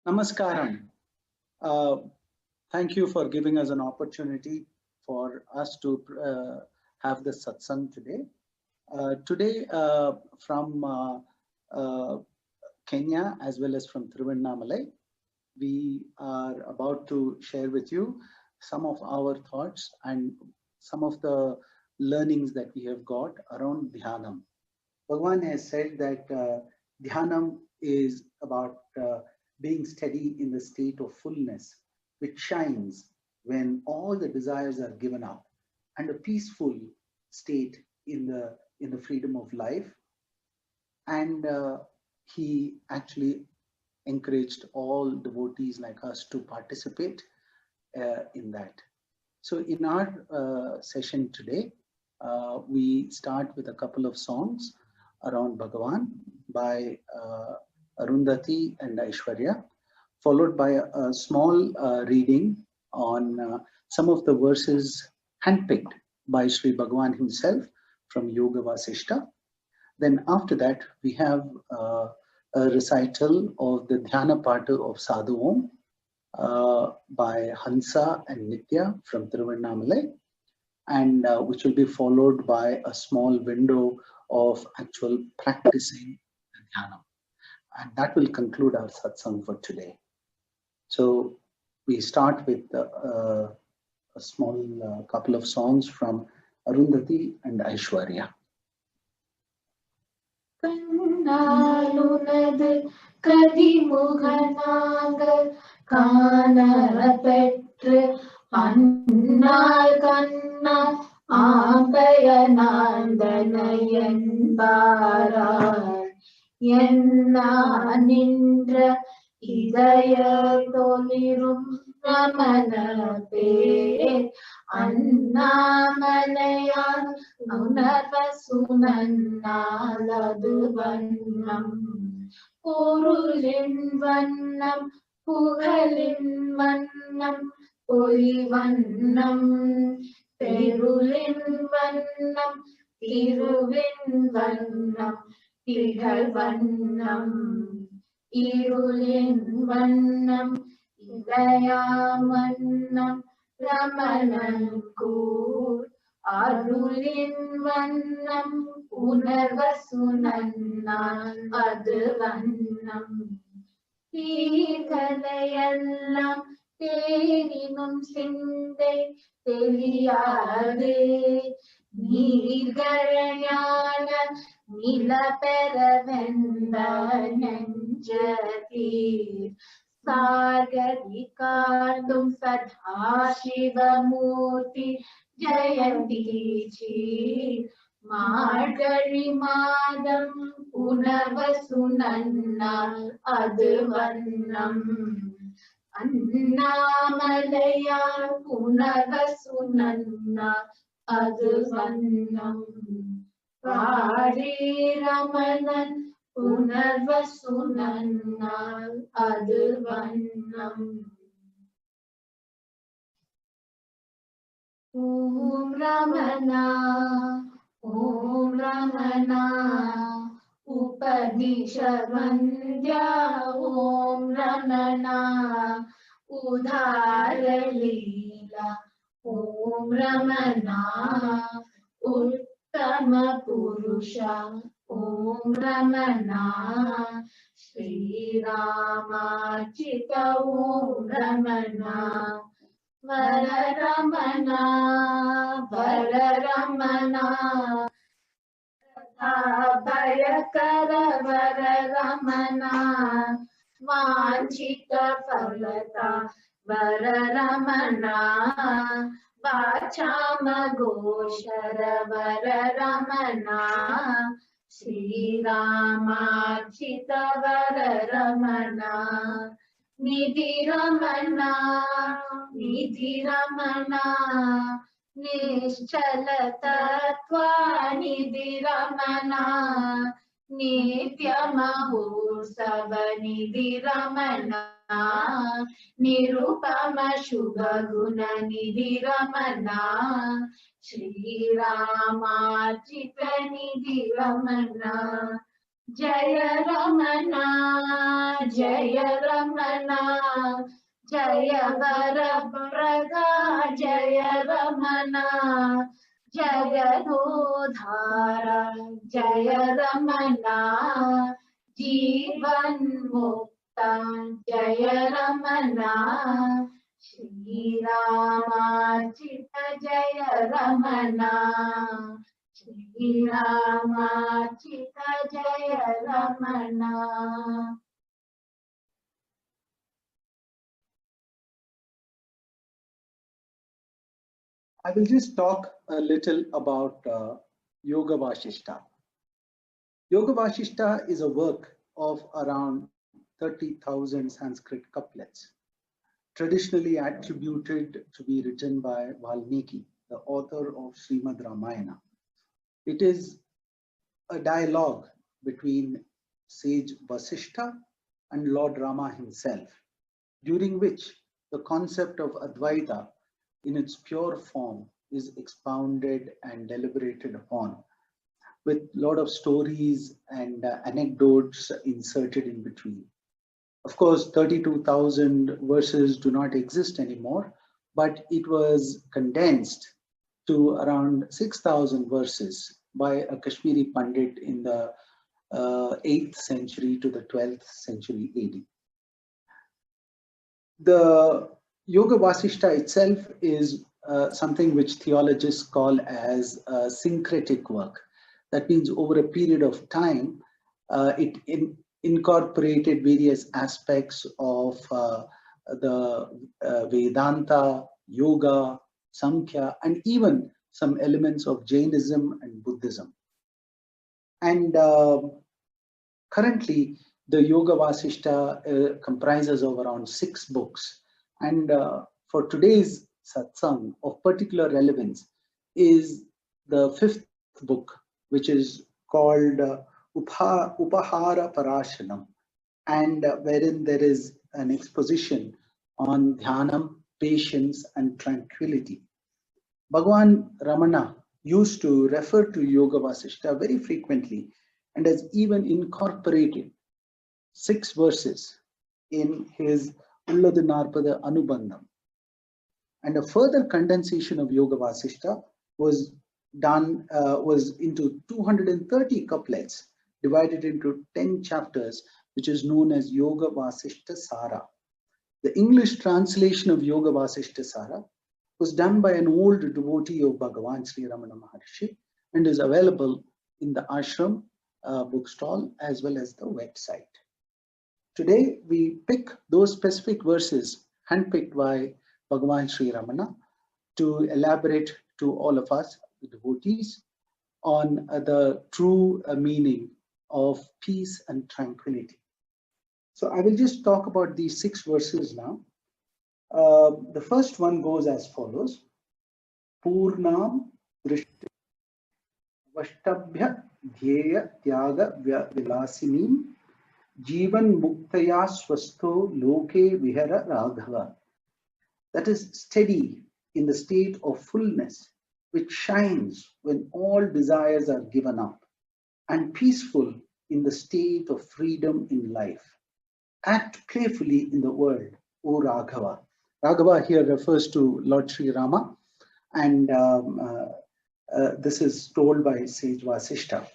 Namaskaram. Thank you for giving us an opportunity for us to have this satsang today. Today from Kenya as well as from Thiruvannamalai, we are about to share with you some of our thoughts and some of the learnings that we have got around Dhyanam. Bhagavan has said that Dhyanam is about being steady in the state of fullness, which shines when all the desires are given up, and a peaceful state in the freedom of life. And he actually encouraged all devotees like us to participate in that. So in our session today, we start with a couple of songs around Bhagavan by Arundhati and Aishwarya, followed by a small reading on some of the verses handpicked by Sri Bhagavan himself from Yoga Vasishta. Then after that, we have a recital of the Dhyana Pata of Sadhu Om by Hansa and Nitya from Thiruvannamalai, and which will be followed by a small window of actual practicing the Dhyanam. And that will conclude our satsang for today. So we start with a small couple of songs from Arundhati and Aishwarya. Kannalunadu kadimuganaga kanara petru annal kanna ambayanandanayan bara enna nindra idaya tolirum ramana pe annamalayan unarvasunannaladu vannam porulin vannam pugalin vannam polivannam perulin vannam tiruvin vannam tigal vannam irulin vannam idayamannam ramanan kur arulin vannam unarvasunannan adu vannam தீர்கதையெல்லாம் தேனினும் சிந்தை தெரியாது நீர்கழையான நிலப்பெறவெந்த நெஞ்சதீர் சார்கதி காட்டும் சதாசிவமூர்த்தி ஜெயந்தீச்சி மார்கழி மாதம் உணர்வசுனன்னால் அது வண்ணம் அண்ணாமலையார் உணர்வசுனன்னால் அது வண்ணம் பாடி ரமணன் உணர்வசுனன்னால் அது வண்ணம் ஓம் ரமணா ஓம் ரமணா உபனிஷத்வந்தியா ஓம் ரமணா உதார லீலா ஓம் ரமணா உத்தம புருஷா ஓம் ரமணா ஸ்ரீராமார்ச்சித ஓம் ரமணா வரரமணா வரரமணா பயக்கர வரரமணா வாஞ்சித ஃபலதா வரரமணா வாசாம கோஷர வரரமணா ஸ்ரீராமார்ச்சித வரரமணா நிதி ரமணா நிதி ரமணா நிಶ್ಚಲ ತತ್ವ ನಿಧಿ ರಮಣಾ ನಿತ್ಯ ಮಹೋತ್ಸವ ನಿಧಿ ರಮಣಾ ನಿರುಪಮ ಶುಭ ಗುಣ ನಿಧಿ ರಮಣಾ ಶ್ರೀರಾಮಾರ್ಚಿತ ನಿಧಿ ರಮಣಾ Jaya Ramana, Jaya Ramana, Jaya Varaprada, Jaya Ramana, Jagadodhara, Jaya Ramana, Jivan Mukta, Jaya Ramana, Shri Rama Chita Jaya Ramana. Shri Rama Chita Jaya Ramana. I will just talk a little about Yoga Vashishta. Yoga Vashishta is a work of around 30,000 Sanskrit couplets, traditionally attributed to be written by Valmiki, the author of Srimad Ramayana. It is a dialogue between sage Vasishtha and Lord Rama himself, during which the concept of Advaita in its pure form is expounded and deliberated upon, with a lot of stories and anecdotes inserted in between. Of course, 32,000 verses do not exist anymore, but it was condensed to around 6,000 verses by a Kashmiri Pandit in the 8th century to the 12th century AD. The Yoga Vasishta itself is something which theologians call as a syncretic work. That means over a period of time, it incorporated various aspects of the Vedanta, Yoga, Samkhya, and even some elements of Jainism and Buddhism. And currently, the Yoga Vasishta comprises of around 6 books. And for today's satsang of particular relevance is the 5th book, which is called Upahara Parashanam, and wherein there is an exposition on dhyanam, patience, and tranquility. Bhagavan Ramana used to refer to Yoga Vasishta very frequently and has even incorporated 6 verses in his Ulladu Narpada Anubandham. And a further condensation of Yoga Vasishta was into 230 couplets divided into 10 chapters, which is known as Yoga Vasishta Sara. The English translation of Yoga Vasishta Sara was done by an old devotee of Bhagavan Sri Ramana Maharshi and is available in the ashram bookstall as well as the website. Today, we pick those specific verses handpicked by Bhagavan Sri Ramana to elaborate to all of us, the devotees, on the true meaning of peace and tranquility. So I will just talk about these 6 verses now. The first one goes as follows. Purnam Drishti Vashtabhya Dhyeya Tyaga Vilasinim Jivan Muktaya Swasto Loke Vihara Raghava. That is steady in the state of fullness, which shines when all desires are given up, and peaceful in the state of freedom in life. Act playfully in the world, O Raghava. Raghava here refers to Lord Sri Rama, and this is told by sage Vasishta.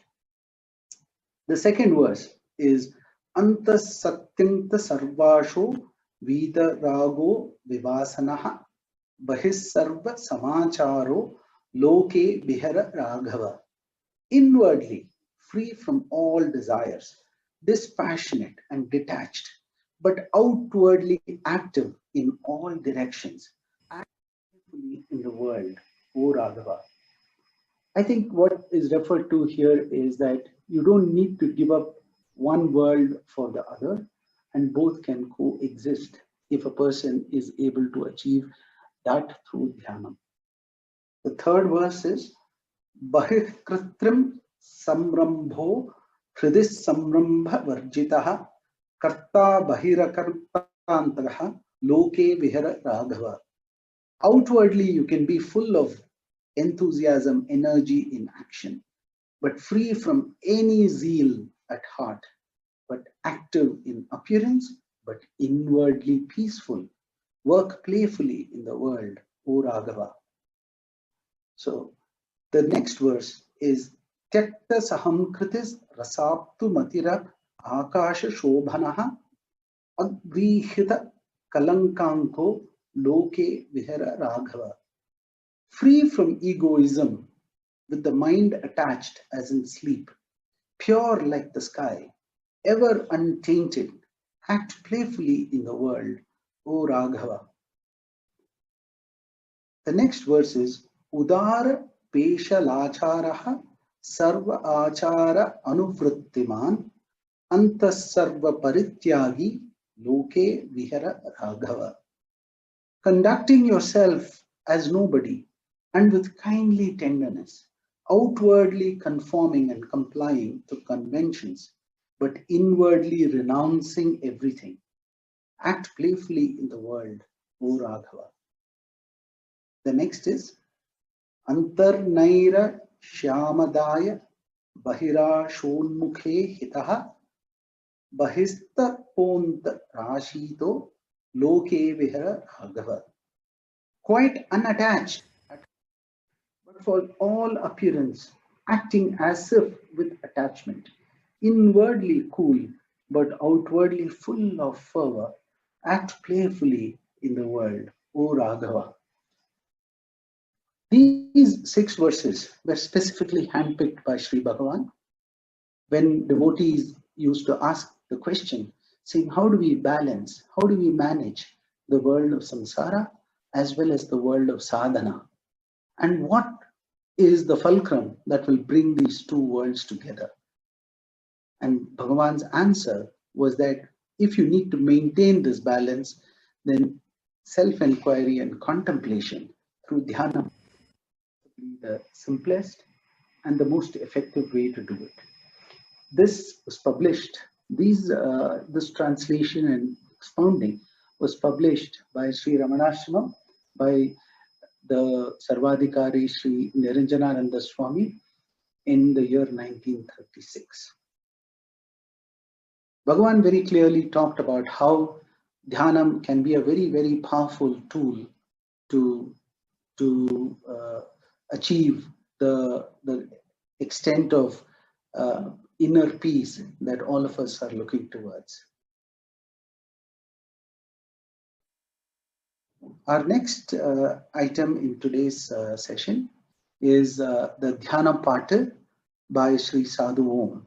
The second verse is Antas Satyanta Sarvasho Vida Rago Vivasanaha Bahis Sarva Samacharo Loke Bihara Raghava. Inwardly free from all desires, dispassionate and detached, but outwardly active in all directions, actively in the world, O Raghava. I think what is referred to here is that you don't need to give up one world for the other, and both can coexist if a person is able to achieve that through dhyanam. The third verse is Bahikritrim Samrambho Hridis Samrambha Varjitaha Karta Bahirakartantaha Loke Vihara Raghava. Outwardly, you can be full of enthusiasm, energy in action, but free from any zeal at heart, but active in appearance, but inwardly peaceful. Work playfully in the world, O Raghava. So the next verse is Tyakta Saham Kritis Rasaptu Matira Akasha Shobhanaha Agvihita Kalankanko Loke Vihara Raghava. Free from egoism, with the mind attached as in sleep, pure like the sky, ever untainted, act playfully in the world, O Raghava. The next verse is Udara Peshalacharaha Sarva Achara Anuvrittiman Antasarva Parityagi Loke Vihara Raghava. Conducting yourself as nobody and with kindly tenderness, outwardly conforming and complying to conventions, but inwardly renouncing everything. Act playfully in the world, O Raghava. The next is Antarnaira Shyamadaya Bahira Shonmukhe Hitaha Bahista Ponta Rashito Loke Vihara Raghava. Quite unattached, but for all appearance, acting as if with attachment, inwardly cool, but outwardly full of fervor, act playfully in the world, O Raghava. These 6 verses were specifically handpicked by Sri Bhagavan when devotees used to ask the question, saying, how do we balance, how do we manage the world of samsara as well as the world of sadhana? And what is the fulcrum that will bring these two worlds together? And Bhagavan's answer was that if you need to maintain this balance, then self-inquiry and contemplation through dhyana be the simplest and the most effective way to do it. This was published, this translation and expounding was published by Sri Ramanashram, by the Sarvadhikari Sri Niranjanananda Swami in the year 1936. Bhagavan very clearly talked about how dhyanam can be a very, very powerful tool to achieve the extent of inner peace that all of us are looking towards. Our next item in today's session is the Dhyana Pata by Sri Sadhu Om,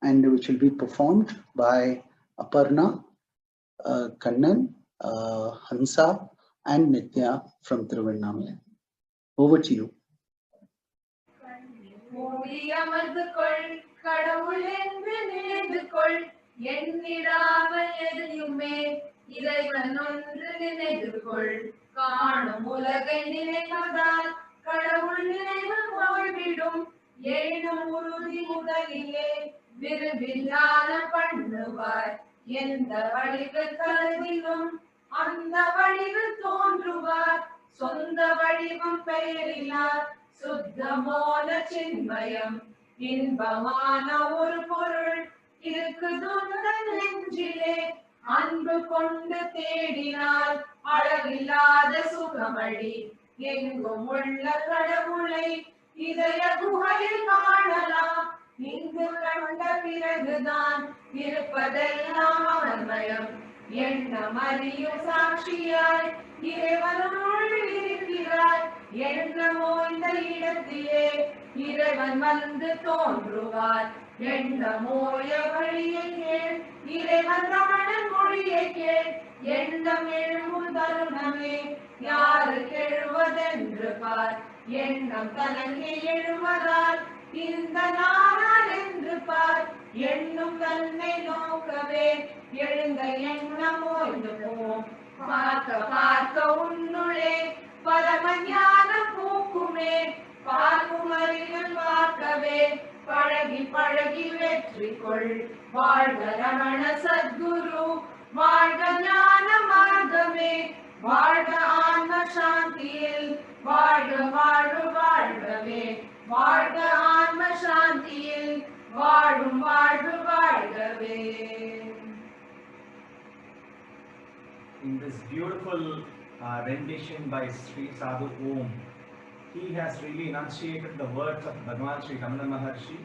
and which will be performed by Aparna, Kannan, Hansa, and Nitya from Thiruvannamalai. Over to you. இறைவன் ஒன்று நினைத்துக்கொள் காணும் உலகை நினைவதால் கடவுள் நினைவு போய்விடும் ஏனும் உறுதி முதலிலே விரும்பில்லாத பண்ணுவார் எந்த வடிவில் கருதிலும் அந்த வடிவில் தோன்றுவார் சொந்த வடிவம் பெயரிலார் சுத்தமோன சின்மயம் இன்பமான ஒரு பொருள் இருக்குதுந்த நெஞ்சிலே அன்பு கொண்டு தேடினால் அளவில்லாத சுகமடி எங்கும் உள்ள கடவுளை இதய குகையில் காணலாம் இங்கு கண்ட பிறகுதான் இருப்பதெல்லாம் அவன்மயம் எண்ணம் அறியும் சாட்சியாய் இறைவனுள் இருக்கிறாய் எண்ணமோ இந்த இடத்திலே இறைவன் வந்து தோன்றுவார் எண்ணமோய வழியை கேள் இறைவன் ரமணன் மொழியை கேள் எண்ணம் எழும் தருணமே யாருக்கு எழுவதென்று பார் எண்ணம் தனக்கு எழுவதால் இந்த நானால் என்று பார் எண்ணும் தன்னை நோக்கவே எழுந்த எண்ணம் ஓய்ந்து போம் பார்க்க பார்க்க உன்னுளே பரம ஞானம் பூக்குமே பார்க்கும் அறிவில் பார்க்கவே பழகி பழகி வெற்றி கொள் வாழ்க ரமண சத்குரு வாழ்க ஞான மார்க்கமே வாழ்க ஆன்ம சாந்தியில் வாழ்க வாழ்வு வாழ்கவே வாழ்க ஆன்ம சாந்தியில் வாழும் வாழ்வு வாழ்கவே. In this beautiful rendition by Sri Sadhu Om, he has really enunciated the words of Bhagavan Sri Ramana Maharshi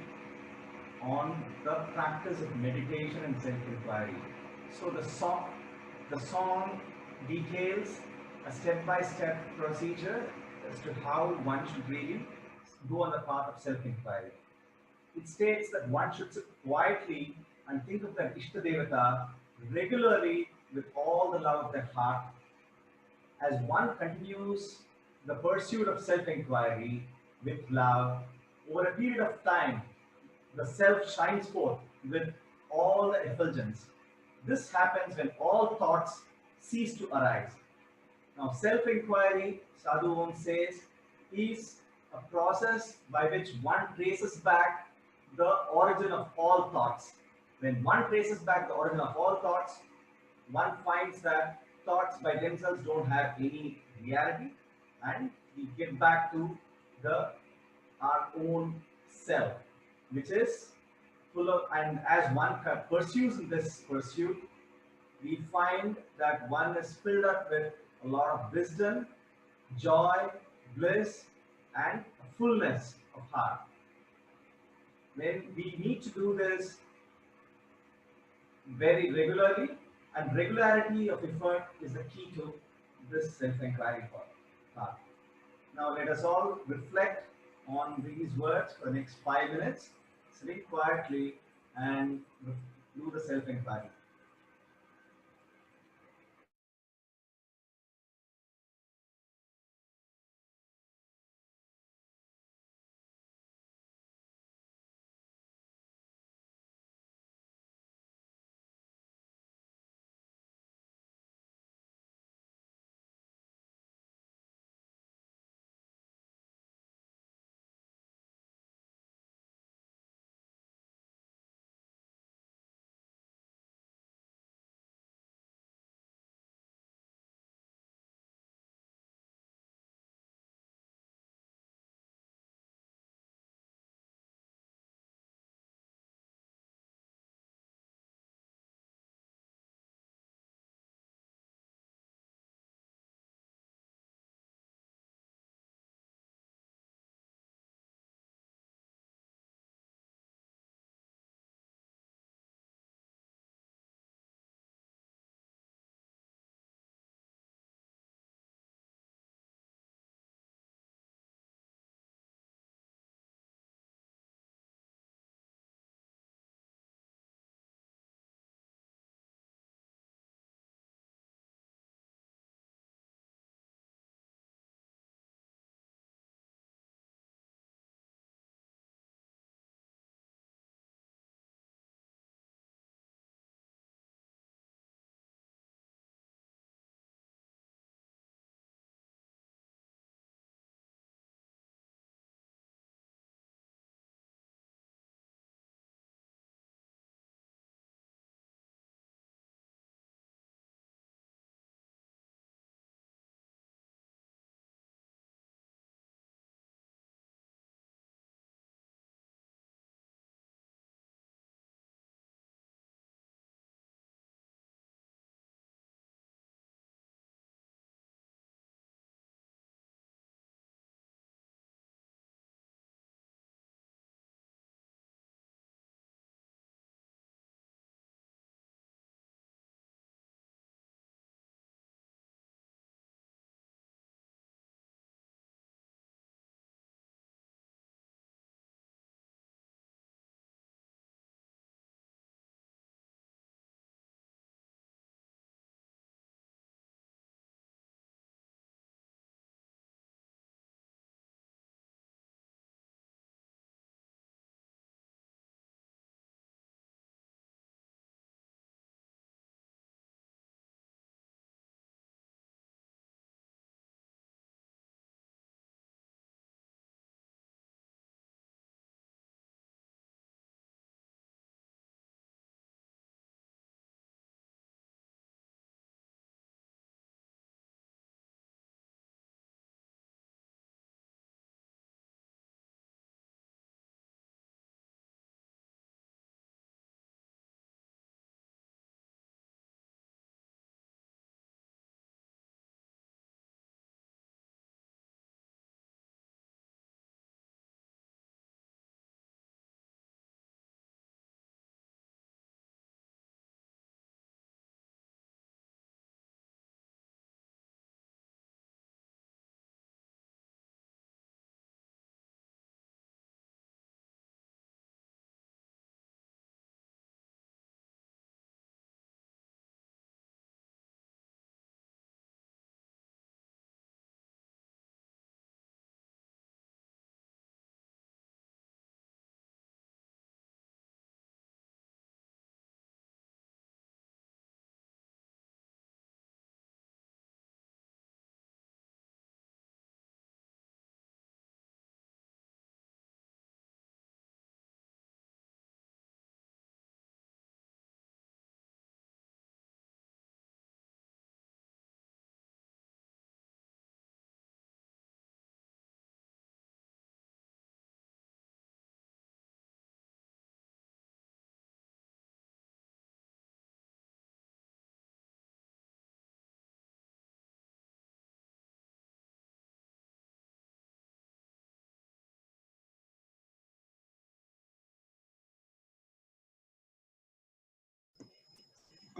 on the practice of meditation and self-inquiry. So the song details a step-by-step procedure as to how one should really go on the path of self-inquiry. It states that one should sit quietly and think of their Ishtadevata regularly with all the love of their heart. As one continues the pursuit of self-inquiry with love, over a period of time, the self shines forth with all the effulgence. This happens when all thoughts cease to arise. Now, self-inquiry, Sadhu Om says, is a process by which one traces back the origin of all thoughts. When one traces back the origin of all thoughts, one finds that thoughts by themselves don't have any reality, and we get back to our own self, which is full of, and as one pursues in this pursuit, we find that one is filled up with a lot of wisdom, joy, bliss, and a fullness of heart. When we need to do this very regularly, and regularity of effort is the key to this self-inquiry path. Now let us all reflect on these words for the next 5 minutes, sitting quietly and do the self-inquiry.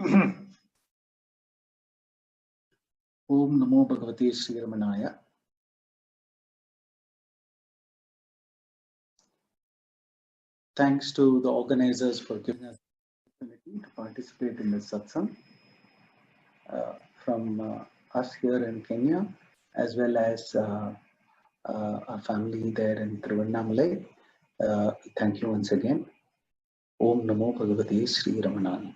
Om Namo Bhagavate Sri Ramanaya. Thanks to the organizers for giving us the opportunity to participate in this satsang from us here in Kenya, as well as our family there in Tiruvannamalai. Thank you once again. Om Namo Bhagavate Sri Ramanaya.